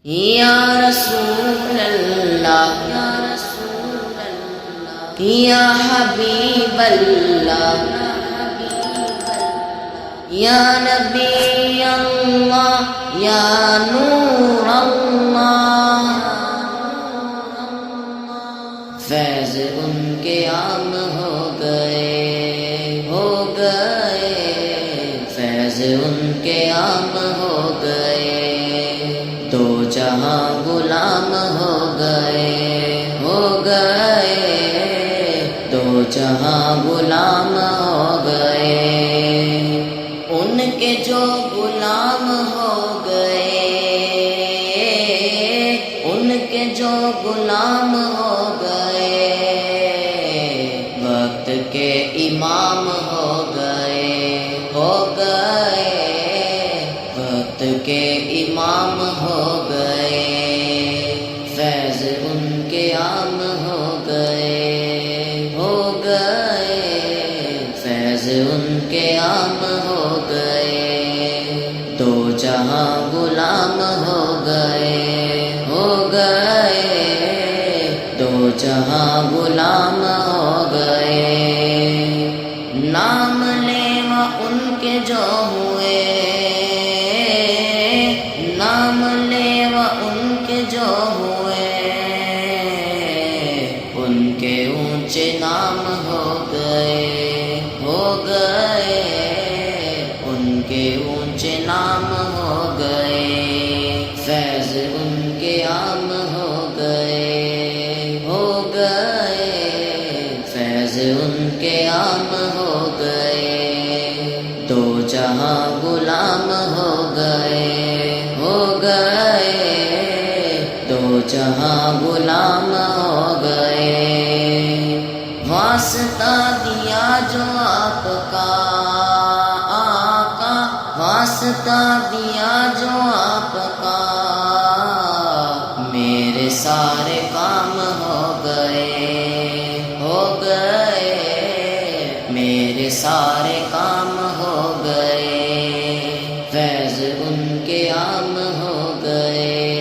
یا رسول اللہ یا رسول اللہ یا حبیب اللہ یا نبی اللہ یا نور اللہ فیض ان کے عام ہو گئے فیض ان کے عام ہو گئے دو جہاں غلام ہو گئے دو جہاں غلام ہو گئے ان کے جو غلام ہو گئے ان کے جو غلام ہو گئے وقت کے امام ہو گئے وقت کے امام ہو گئے فیض ان کے عام ہو گئے فیض ان کے عام ہو گئے دو جہاں غلام ہو گئے دو جہاں غلام ہو گئے نام لیوا ان کے جو ہوئے نام لیوا ان کے جو ہوئے ان کے اونچے نام ہو گئے ان کے اونچے نام ہو گئے فیض ان کے عام ہو گئے فیض ان کے عام ہو گئے دو جہاں غلام ہو گئے دو جہاں غلام ہو گئے واسطہ دیا جو آپ کا آقا واسطہ دیا جو آپ کا میرے سارے کام ہو گئے میرے سارے کام ہو گئے فیض ان کے عام ہو گئے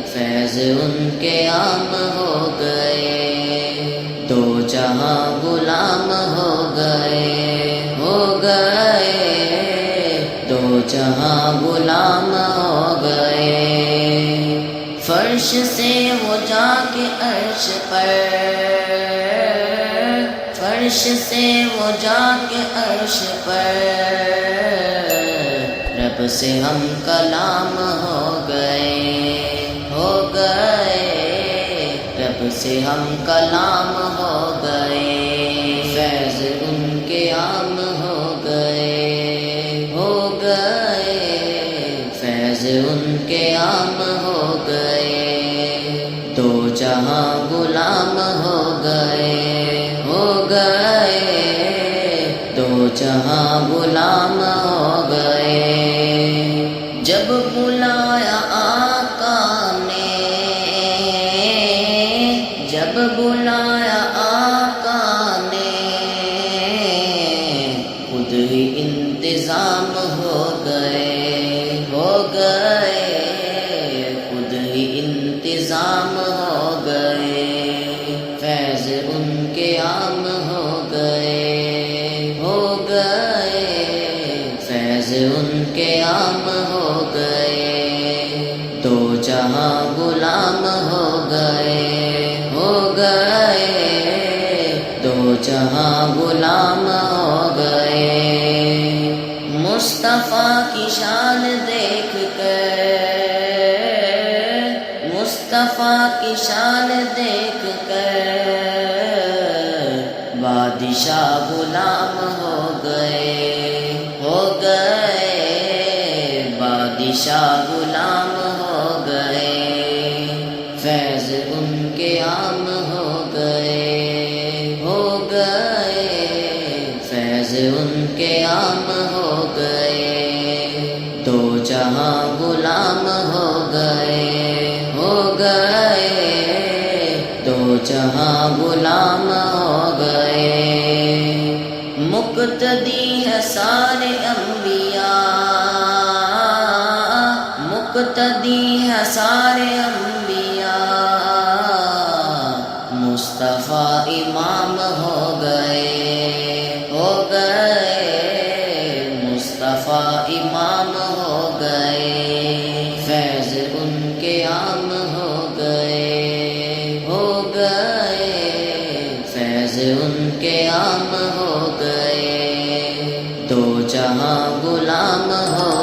فیض ان کے عام ہو گئے دو جہاں غلام ہو گئے دو جہاں غلام ہو گئے فرش سے وہ جا کے عرش پر فرش سے وہ جا کے عرش پر رب سے ہم کلام ہو گئے رب سے ہم کلام ہو گئے فیض ان کے عام ہو گئے فیض ان کے عام ہو گئے دو جہاں غلام ہو گئے دو جہاں غلام ہو گئے جب بلایا آقا نے جب بلایا آقا نے خود ہی انتظام ہو گئے خود ہی انتظام ہو گئے فیض ان کے عام ہو گئے فیض ان کے عام ہو گئے دو جہاں غلام ہو گئے دو جہاں غلام ہو گئے مصطفیٰ کی شان دیکھ کر مصطفیٰ کی شان دیکھ کر بادشاہ غلام ہو گئے بادشاہ غلام ہو گئے فیض ان کے عام ہو گئے فیض ان کے عام ہو گئے دو جہاں غلام ہو گئے دو جہاں غلام ہو گئے مقتدی ہے سارے انبیاء مقتدی ہے سارے انبیاء، مصطفیٰ امام ہو گئے، مصطفیٰ امام ہو گئے، فیض ان کے عام ہو گئے، فیض ان کے عام ہو گئے، دو جہاں غلام ہو